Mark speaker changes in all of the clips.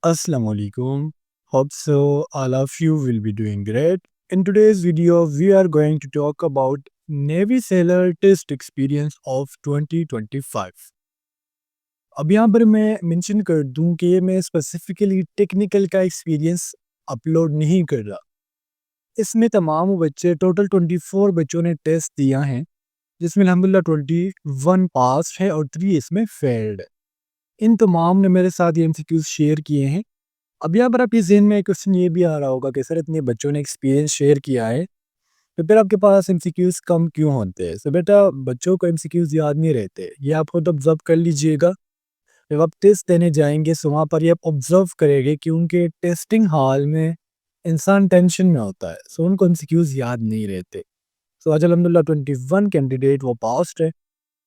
Speaker 1: Assalamu alaikum. Hope so all of you will be doing great. In today's video, we are going to talk about Navy Sailor Test Experience of 2025. अब यहाँ पर मैं mention कर दूं कि ये मैं स्पेसिफिकली टेक्निकल का एक्सपीरियंस अपलोड नहीं कर रहा। इसमें तमाम बच्चे टोटल 24 बच्चों ने टेस्ट दिया है, जिसमें अल्हम्दुलिल्लाह 21 पास है और 3 इसमें फेल्ड है। इन तमाम ने मेरे साथ ये एमसीक्यूज शेयर किए हैं। अब यहाँ पर आपके ज़हन में एक क्वेश्चन ये भी आ रहा होगा कि सर इतने बच्चों ने एक्सपीरियंस शेयर किया है, तो फिर आपके पास एमसीक्यूज कम क्यों होते हैं? तो बेटा बच्चों को एमसीक्यूज याद नहीं रहते। ये आप खुद ऑब्जर्व कर लीजिएगा। जब आप टेस्ट देने जाएंगे तो वहाँ पर ये आप ऑब्जर्व करेंगे कि उनके टेस्टिंग हॉल में इंसान टेंशन में होता है, सो उनको एमसीक्यूज याद नहीं रहते। तो आज अल्हम्दुलिल्लाह 21 कैंडिडेट वो पास्ड है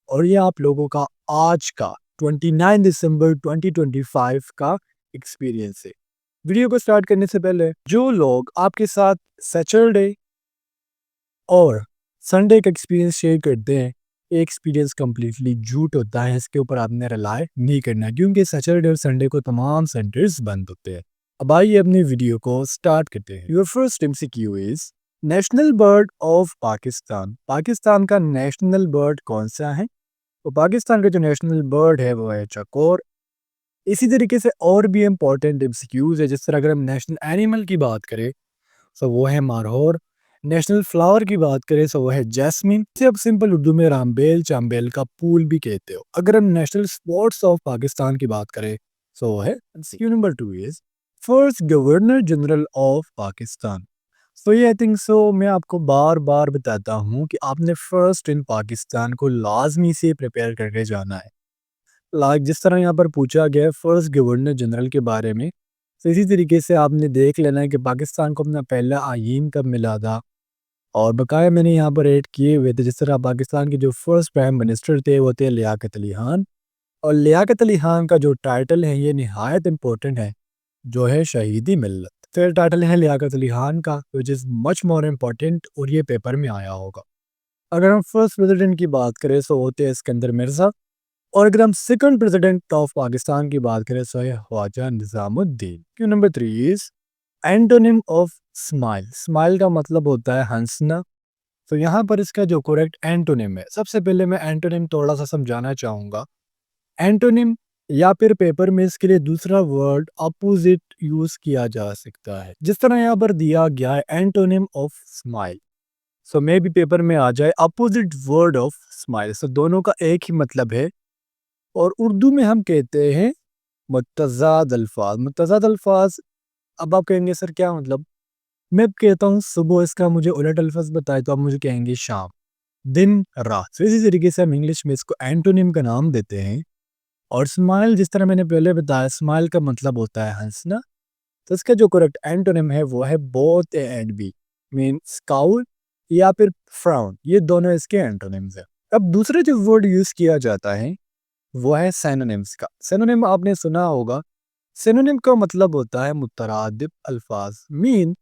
Speaker 1: और ये आप लोगों का आज का 29 दिसंबर 2025 का एक्सपीरियंस है। वीडियो को स्टार्ट करने से पहले जो लोग आपके साथ सैटरडे और संडे का एक्सपीरियंस शेयर करते हैं, ये एक्सपीरियंस कम्प्लीटली झूठ होता है। इसके ऊपर आपने रिलाय नहीं करना, क्योंकि सैटरडे और संडे को तमाम सेंटर्स बंद होते हैं। अब आइए अपनी वीडियो को स्टार्ट करते हैं। Your first MCQ is national bird of Pakistan. Pakistan का नेशनल बर्ड कौन सा है? तो पाकिस्तान का जो नेशनल बर्ड है वो है चकोर। इसी तरीके से और भी इम्पोर्टेंट एमसीक्यूज है, जिस तरह अगर हम नेशनल एनिमल की बात करें तो वो है मारहोर। नेशनल फ्लावर की बात करें तो वो है जैस्मिन। इसे अब सिंपल उर्दू में रामबेल चांबेल का फूल भी कहते हो। अगर हम नेशनल स्पोर्ट्स ऑफ पाकिस्तान की बात करें तो वो है MCQ number 2 is first governor general of Pakistan. तो ये आई थिंक सो मैं आपको बार बार बताता हूँ कि आपने फर्स्ट इन पाकिस्तान को लाजमी से प्रिपेयर करके जाना है। लाइक जिस तरह यहाँ पर पूछा गया है फर्स्ट गवर्नर जनरल के बारे में, तो इसी तरीके से आपने देख लेना है कि पाकिस्तान को अपना पहला आइन कब मिला था, और बकाया मैंने यहाँ पर ऐड किए हुए थे। जिस तरह पाकिस्तान के जो फर्स्ट प्राइम मिनिस्टर थे वो थे लियाकत अली खान, और लियाकत अली खान का जो टाइटल है ये निहायत इम्पोर्टेंट है, जो है शहीदी मिल्लत। फिर टाइटल है लियाकत अली खान का, which is much more important, और ये पेपर में आया होगा। अगर हम फर्स्ट प्रेसिडेंट की बात करें तो होते हैं सिकंदर मिर्ज़ा, और अगर हम सेकंड प्रेसिडेंट ऑफ पाकिस्तान की बात करें तो है ख्वाजा निज़ामुद्दीन। क्यों number 3 is antonym of smile. Smile का मतलब होता है हंसना। तो यहाँ पर इसका जो करेक्ट एंटोनिम है, सबसे पहले मैं एंटोनिम थोड़ा सा समझाना चाहूँगा। एंटोनिम या फिर पेपर में इसके लिए दूसरा वर्ड अपोजिट यूज किया जा सकता है, जिस तरह यहाँ पर दिया गया है एंटोनिम ऑफ स्माइल। सो मे भी पेपर में आ जाए अपोजिट वर्ड ऑफ स्माइल। सो दोनों का एक ही मतलब है, और उर्दू में हम कहते हैं मुतज़ाद अल्फाज। मुतज़ाद अल्फाज, अब आप कहेंगे सर क्या मतलब? मैं कहता हूँ सुबह, इसका मुझे उलट अल्फाज बताए तो आप मुझे कहेंगे शाम, दिन, रात। तो इसी तरीके से हम इंग्लिश में इसको एंटोनिम का नाम देते हैं। और स्माइल, जिस तरह मैंने पहले बताया, स्माइल का मतलब होता है हंसना। तो इसका जो करेक्ट एंटोनिम है वो है both A and B, mean scowl या फिर फ्राउन। ये दोनों इसके एंटोनिम्स हैं। अब दूसरे जो वर्ड यूज किया जाता है वो है सिनोनिम्स का। सिनोनिम आपने सुना होगा। सिनोनिम का मतलब होता है मुतरादिफ अल्फाज, मीन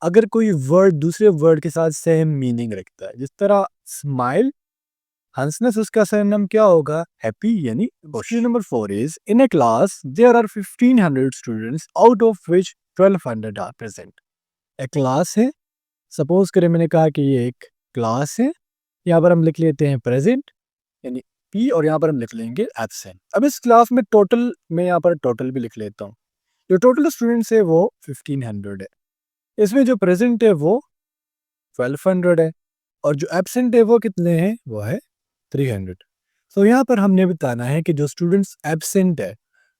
Speaker 1: अगर कोई वर्ड दूसरे वर्ड के साथ सेम मीनिंग रखता है। जिस तरह स्माइल हंसने से उसका सिनोनिम क्या होगा? हैप्पी यानी खुश। Question number 4 is in a class there are 1500 students out of which 1200 are present. एक क्लास है, सपोज करें मैंने कहा कि ये एक क्लास है। यहाँ पर हम लिख लेते हैं प्रेजेंट यानी पी, और यहाँ पर हम लिख लेंगे एब्सेंट। अब इस क्लास में टोटल, मैं यहाँ पर टोटल भी लिख लेता हूँ। जो टोटल स्टूडेंट्स है वो 1500 है। इसमें जो प्रेजेंट है वो 1200 है, और जो एब्सेंट है वो कितने हैं? वो है 300। तो यहाँ पर हमने बताना है कि जो स्टूडेंट्स एब्सेंट है,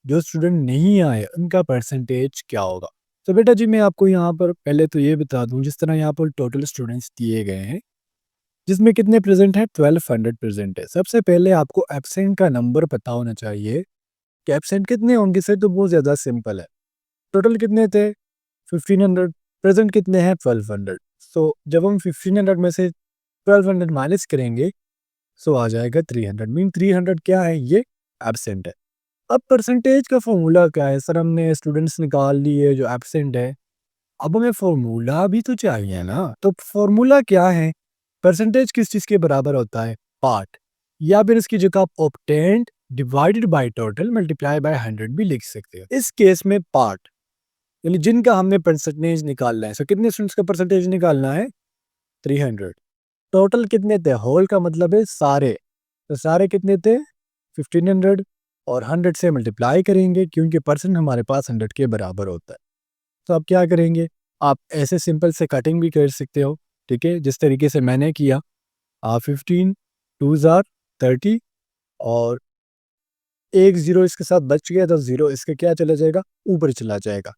Speaker 1: जो स्टूडेंट नहीं आए, उनका परसेंटेज क्या होगा। तो बेटा जी मैं आपको यहाँ पर पहले तो ये बता दूँ, जिस तरह यहाँ पर टोटल स्टूडेंट्स दिए गए हैं, जिसमें कितने प्रेजेंट है? 1200 प्रेजेंट है। सबसे पहले आपको एब्सेंट का नंबर पता होना चाहिए कि एब्सेंट कितने होंगे। सर तो बहुत ज़्यादा सिंपल है। टोटल कितने थे? 1500। प्रेजेंट कितने हैं? 1200। तो जब हम 1500 में से 1200 माइनस करेंगे तो आ जाएगा 300। मीन 300 क्या है? ये एब्सेंट है। अब परसेंटेज का फॉर्मूला क्या है? सर हमने स्टूडेंट्स निकाल लिए जो एब्सेंट है, अब हमें फॉर्मूला भी तो चाहिए ना। तो फॉर्मूला क्या है? परसेंटेज किस चीज़ के बराबर होता है? पार्ट, या फिर इसकी जगह आप obtained divided by total multiply by 100 भी लिख सकते हो। इस केस में पार्ट यानी जिनका हमने परसेंटेज निकालना है, सो कितने स्टूडेंट्स का परसेंटेज निकालना है 300। टोटल कितने थे, होल का मतलब है सारे, तो सारे कितने थे 1500 और 100 से मल्टीप्लाई करेंगे क्योंकि परसेंट हमारे पास 100 के बराबर होता है। तो आप क्या करेंगे, आप ऐसे सिंपल से कटिंग भी कर सकते हो, ठीक है, जिस तरीके से मैंने किया। 15 2 जार 30 और एक जीरो इसके साथ बच गया तो जीरो इसके क्या चला जाएगा, ऊपर चला जाएगा।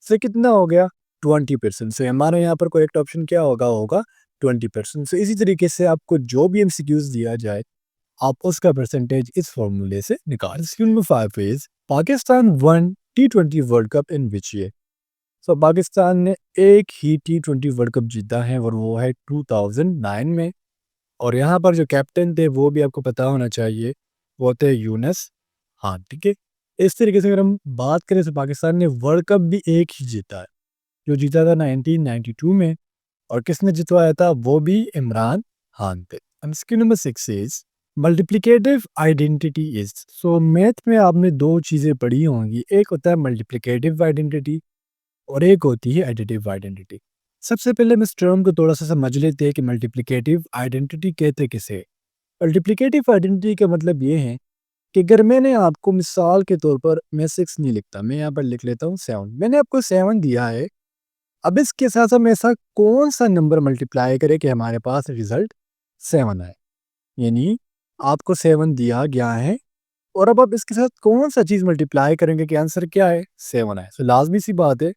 Speaker 1: से कितना हो गया 20%। से हमारे यहाँ पर करेक्ट ऑप्शन क्या होगा, होगा 20%। से इसी तरीके से आपको जो भी एमसीक्यूज दिया जाए आप उसका परसेंटेज इस फॉर्मूले से निकाल। Skill number 5 is Pakistan won T20 world cup in which year. So Pakistan ने एक ही T20 वर्ल्ड कप जीता है और वो है 2009 में। और यहाँ पर जो कैप्टन थे वो भी आपको पता होना चाहिए, वो थे यूनस। हाँ ठीक है। इस तरीके से अगर हम बात करें तो पाकिस्तान ने वर्ल्ड कप भी एक ही जीता है, जो जीता था 1992 में। और किसने जितवाया था, वो भी इमरान खान थे। Skill number 6 is multiplicative identity is. So math में आपने दो चीज़ें पढ़ी होंगी, एक होता है मल्टीप्लिकेटिव आइडेंटिटी और एक होती है एडिटिव आइडेंटिटी। सबसे पहले हम इस टर्म को थोड़ा सा समझ लेते हैं कि मल्टीप्लिकेटिव आइडेंटिटी कहते किसे। मल्टीप्लिकेटिव आइडेंटिटी का मतलब ये है कि अगर मैंने आपको मिसाल के तौर पर, मैं 6 नहीं लिखता, मैं यहाँ पर लिख लेता हूँ 7। मैंने आपको 7 दिया है, अब इसके साथ हम ऐसा कौन सा नंबर मल्टीप्लाई करें कि हमारे पास रिजल्ट 7 आए। यानी आपको 7 दिया गया है और अब आप इसके साथ कौन सा चीज़ मल्टीप्लाई करेंगे कि आंसर क्या है, 7 आए। तो लाजमी सी बात है,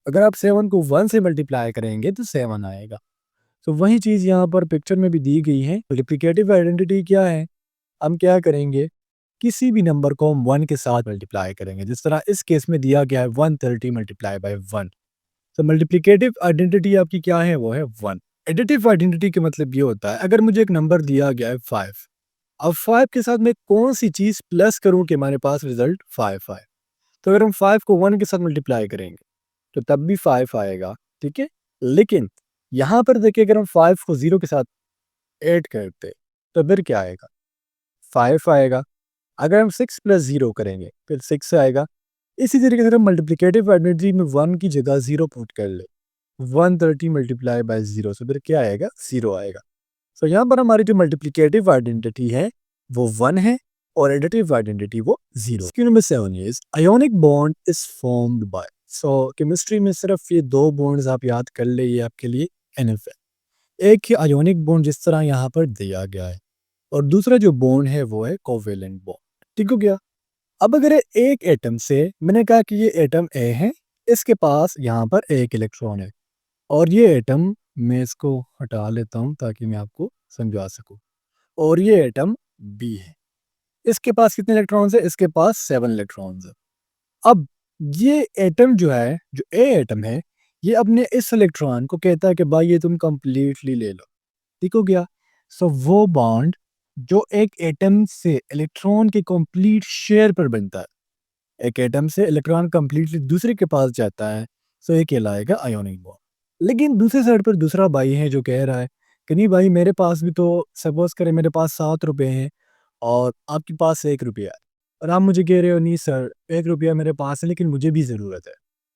Speaker 1: अगर आप 7 को 1 से मल्टीप्लाई करेंगे तो 7 आएगा। तो वही चीज़ यहाँ पर पिक्चर में भी दी गई है। मल्टीप्लिकेटिव आइडेंटिटी क्या है, हम क्या करेंगे, किसी भी नंबर को हम 1 के साथ मल्टीप्लाई करेंगे। जिस तरह इस केस में दिया गया है 130 मल्टीप्लाई बाय 1। तो मल्टीप्लिकेटिव आइडेंटिटी आपकी क्या है, वो है 1। एडिटिव आइडेंटिटी का मतलब ये होता है, अगर मुझे एक नंबर दिया गया है 5, अब 5 के साथ मैं कौन सी चीज़ प्लस करूं कि हमारे पास रिजल्ट 5 आए। तो अगर हम 5 को 1 के साथ मल्टीप्लाई करेंगे तो तब भी 5 आएगा, ठीक है। लेकिन यहाँ पर देखिए, अगर हम 5 को 0 के साथ ऐड करते तो फिर क्या आएगा, 5 आएगा। अगर हम 6 प्लस 0 करेंगे फिर 6 आएगा। इसी तरीके से हम मल्टीप्लिकेटिव आइडेंटिटी में 1 की जगह 0 पुट कर ले, 130 मल्टीप्लाई बाय 0 से फिर क्या आएगा, 0 आएगा। तो यहाँ पर हमारी जो मल्टीप्लिकेटिव आइडेंटिटी है वो 1 है और एडिटिव आइडेंटिटी वो 0। Skill number 7 is ionic bond is formed by। So chemistry में सिर्फ ये दो बॉन्ड्स आप याद कर ले, ये आपके लिए एनफ है। एक ही आयोनिक बॉन्ड जिस तरह यहाँ पर दिया गया है और दूसरा जो बॉन्ड है वो है कोवेलेंट बॉन्ड, ठीक हो गया। अब अगर एक एटम से, मैंने कहा कि ये एटम ए है, इसके पास यहाँ पर एक इलेक्ट्रॉन है, और ये एटम, मैं इसको हटा लेता हूँ ताकि मैं आपको समझा सकूँ, और ये एटम बी है, इसके पास कितने इलेक्ट्रॉन्स है, इसके पास 7 इलेक्ट्रॉन्स है। अब ये एटम जो है, जो ए एटम है, ये अपने इस इलेक्ट्रॉन को कहता है कि भाई ये तुम कंप्लीटली ले लो, ठीक हो गया। सो वो बॉन्ड जो एक एटम से इलेक्ट्रॉन के कंप्लीट शेयर पर बनता है, एक एटम से इलेक्ट्रॉन कंप्लीटली दूसरे के पास जाता है, सो ये कहलाएगा आयोनिक बॉन्ड। लेकिन दूसरे साइड पर दूसरा भाई है जो कह रहा है कि नहीं भाई, मेरे पास भी तो, सपोज करें मेरे पास 7 रुपए हैं और आपके पास 1 रुपया है, और आप मुझे कह रहे हो नहीं सर 1 रुपया मेरे पास है लेकिन मुझे भी ज़रूरत है।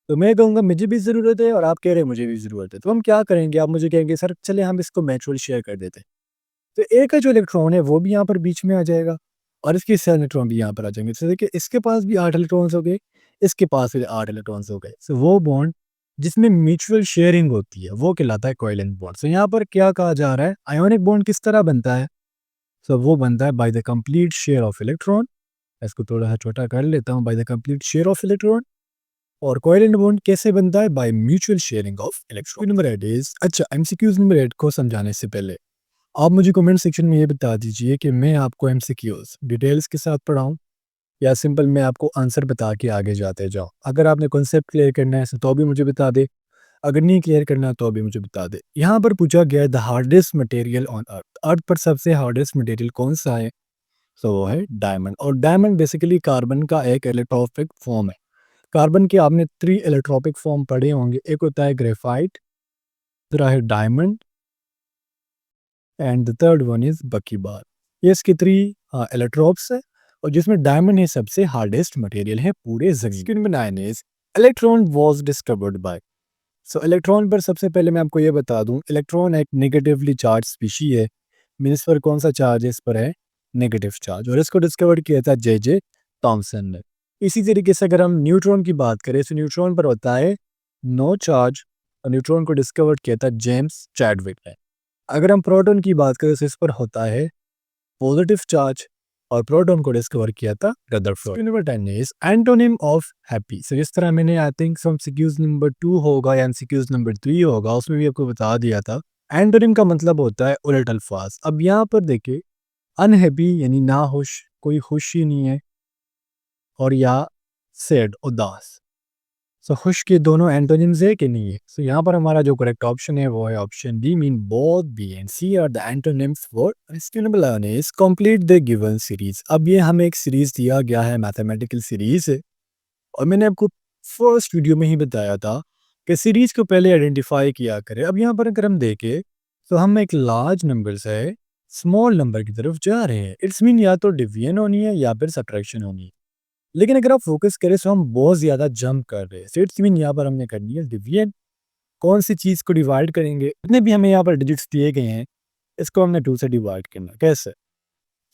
Speaker 1: तो मैं कहूँगा मुझे भी ज़रूरत है और आप कह रहे हैं मुझे भी ज़रूरत है, तो हम क्या करेंगे, आप मुझे कहेंगे सर चले हम इसको म्यूचुअल शेयर कर देते हैं। तो ए का जो इलेक्ट्रॉन है वो भी यहाँ पर बीच में आ जाएगा और इसके 7 इलेक्ट्रॉन भी यहाँ पर आ जाएंगे। तो देखिए इसके पास भी 8 इलेक्ट्रॉन्स हो गए, इसके पास भी 8 इलेक्ट्रॉन्स हो गए। सो वो बॉन्ड जिसमें म्यूचुअल शेयरिंग होती है वो कहलाता है कोवेलेंट बॉन्ड। सो यहाँ पर क्या कहा जा रहा है, आयोनिक बॉन्ड किस तरह बनता है, सो वो बनता है by the complete share of electron. इसको थोड़ा सा छोटा कर लेता हूँ, by the complete share of electron. और कोवेलेंट बॉन्ड कैसे बनता है, by mutual sharing of electron. Number 8 is, अच्छा एमसीक्यूज नंबर 8 को समझाने से पहले आप मुझे कमेंट सेक्शन में ये बता दीजिए कि मैं आपको एमसीक्यूज डिटेल्स के साथ पढ़ाऊं या सिंपल मैं आपको आंसर बता के आगे जाते जाऊं। अगर आपने कॉन्सेप्ट क्लियर करना है तो भी मुझे बता दे, अगर नहीं क्लियर करना तो भी मुझे बता दे। यहाँ पर पूछा गया है the hardest material on earth, earth पर सबसे हार्डेस्ट मटेरियल कौन सा है, तो वो है डायमंड। और डायमंड बेसिकली कार्बन का एक इलेक्ट्रोफिक फॉर्म है। कार्बन के आपने 3 इलेक्ट्रोपिक फॉर्म पढ़े होंगे, एक होता है ग्रेफाइट, दूसरा है diamond and the third one is buckyball. ये इसके 3 इलेक्ट्रोप्स है और जिसमें डायमंड ही सबसे हार्डेस्ट मटेरियल है पूरे ज़मीन। Question number 9 is electron was discovered by. So electron पर सबसे पहले मैं आपको ये बता दूं, इलेक्ट्रॉन एक नेगेटिवली चार्ज स्पीशी है। मीन्स पर कौन सा चार्ज है, इस पर है नेगेटिव चार्ज, और इसको डिस्कवर किया था जे थॉमसन ने। इसी तरीके से अगर हम न्यूट्रॉन की बात करें तो न्यूट्रॉन पर होता है नो चार्ज, और न्यूट्रॉन को डिस्कवर किया था जेम्स चैडविक ने। अगर हम प्रोटॉन की बात करें तो इस पर होता है पॉजिटिव चार्ज, और प्रोटॉन को डिस्कवर किया था Rutherford. Number 10 is antonym of happy. So जिस तरह मैंने आई थिंक एमसीक्यूज नंबर 2 होगा या एमसीक्यूज नंबर 3 होगा, उसमें भी आपको बता दिया था। एंटोनिम का मतलब होता है उलट अल्फाज। अब यहाँ पर देखिए, अनहैप्पी यानी नाखुश, कोई खुशी नहीं है, और या सैड उदास। सो खुश के दोनों एंटोनिम्स है कि नहीं है। सो यहाँ पर हमारा जो करेक्ट ऑप्शन है वो है option D, mean both B and C are the antonyms for. Question number 11 is complete the given series. अब ये हमें एक सीरीज दिया गया है, मैथमेटिकल सीरीज है, और मैंने आपको फर्स्ट वीडियो में ही बताया था कि सीरीज को पहले आइडेंटिफाई किया करें। अब यहाँ पर अगर हम देखें तो हम एक लार्ज नंबर से स्मॉल नंबर की तरफ जा रहे हैं। इट्स मीन या तो डिवीजन होनी है या फिर सब्ट्रैक्शन होनी है। लेकिन अगर आप फोकस करें तो हम बहुत ज़्यादा जंप कर रहे हैं। सो इट्स मीन यहाँ पर हमने करनी है डिवीजन। कौन सी चीज़ को डिवाइड करेंगे, इतने भी हमें यहाँ पर डिजिट्स दिए गए हैं, इसको हमने 2 से डिवाइड करना। कैसे?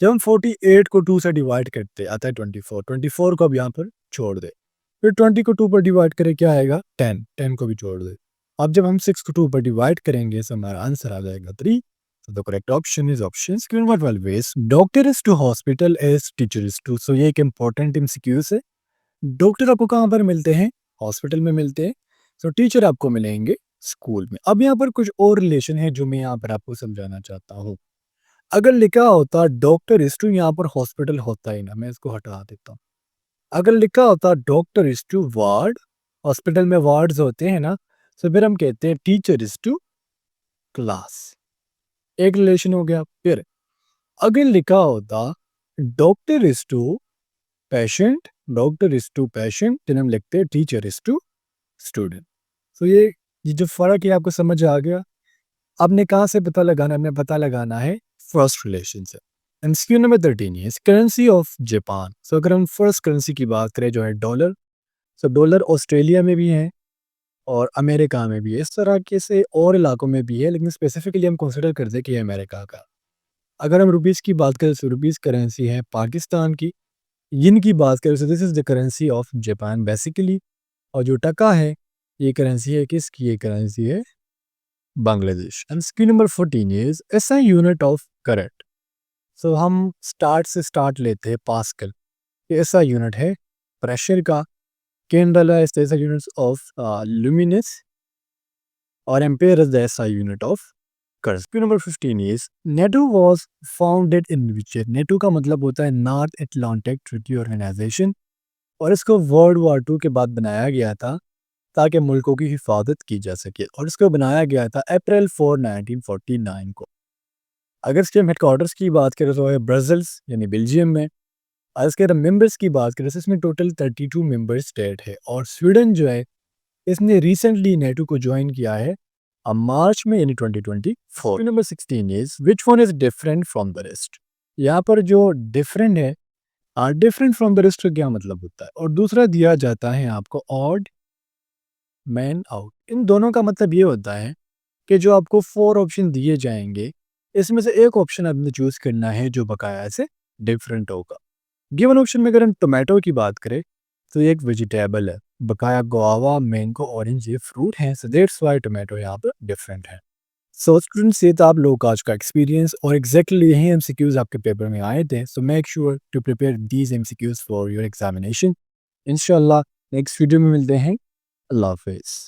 Speaker 1: जब हम 48 को 2 से डिवाइड करते आता है 24, 24 को अब यहाँ पर छोड़ दे। फिर 20 को 2 पर डिवाइड करें, क्या आएगा 10, 10 को भी छोड़ दे। अब जब हम 6 को 2 पर डिवाइड करेंगे तो हमारा आंसर आ जाएगा 3। So the correct option is option number 12 is doctor is to hospital as teacher is to। So ये एक important MCQ है। डॉक्टर आपको कहाँ पर मिलते हैं? हॉस्पिटल में मिलते हैं। सो टीचर आपको मिलेंगे स्कूल में। अब यहाँ पर कुछ और रिलेशन है जो मैं यहाँ पर आपको समझाना चाहता हूँ। अगर लिखा होता डॉक्टर इज टू, यहाँ पर हॉस्पिटल होता ही ना, मैं इसको हटा देता हूँ। अगर लिखा होता doctor is to ward, hospital में वार्ड्स होते हैं ना, तो फिर हम कहते हैं टीचर इज टू क्लास। एक रिलेशन हो गया। फिर अगर लिखा होता doctor is to patient, doctor is to patient, फिर हम लिखते हैं टीचर इज टू स्टूडेंट। तो ये जो फर्क है आपको समझ आ गया। आपने कहाँ से पता लगाना, हमने पता लगाना है फर्स्ट रिलेशन से। एमसीक्यू नंबर 13 है करेंसी ऑफ जापान। सो अगर हम फर्स्ट करेंसी की बात करें जो है डॉलर, सो डॉलर ऑस्ट्रेलिया में भी है और अमेरिका में भी है, इस तरह के से और इलाकों में भी है, लेकिन स्पेसिफिकली हम कंसिडर करते हैं कि ये अमेरिका का। अगर हम रुपीज़ की बात करें तो रुपीज़ करेंसी है पाकिस्तान की। यिन की बात करें तो this is the currency of Japan basically. और जो टका है ये करेंसी है किसकी, ये करेंसी है Bangladesh. And Q number 14 is SI unit of current. So हम स्टार्ट से स्टार्ट लेते हैं पास्कल, ये ऐसा यूनिट है प्रेशर का। कैंडल है ऐसा यूनिट्स ऑफ लुमिनस, और ampere is the SI unit of current. Skew number 15 is NATO was founded in which year. NATO का मतलब होता है नॉर्थ अटलांटिक ट्रीटी ऑर्गेनाइजेशन, और इसको वर्ल्ड वॉर 2 के बाद बनाया गया था ताकि मुल्कों की हिफाजत की जा सके, और इसको बनाया गया था अप्रैल 4 1949 को। अगर इसके हेडक्वार्टर्स की बात करें तो है ब्रसल्स यानी बेल्जियम में। और इसके मेंबर्स की बात करें तो इसमें टोटल 32 मेंबर स्टेट है, और स्वीडन जो है इसने रिसेंटली नेटो को ज्वाइन किया है अब मार्च में यानी 2024। Number 16 is which one is different from the rest. यहाँ पर जो डिफरेंट है, डिफरेंट फ्रॉम द रेस्ट का क्या मतलब होता है, और दूसरा दिया जाता है आपको ऑड मैन आउट। इन दोनों का मतलब ये होता है कि जो आपको 4 ऑप्शन दिए जाएंगे, इसमें से एक ऑप्शन आपने चूज करना है जो बकाया से डिफरेंट होगा। गिवन ऑप्शन में अगर हम टोमेटो की बात करें तो ये एक वेजिटेबल है, बकाया गुआवा, मैंगो, ऑरेंज ये फ्रूट हैं, सो दैट्स व्हाई टोमेटो यहाँ पर डिफरेंट है। सो स्टूडेंट्स, ये था आप लोगों का आज का एक्सपीरियंस, और एग्जैक्टली यही एमसीक्यूज आपके पेपर में आए थे। So make sure to prepare these MCQs for your examination. इंशाल्लाह नेक्स्ट वीडियो में मिलते हैं। अल्लाह हाफिज़।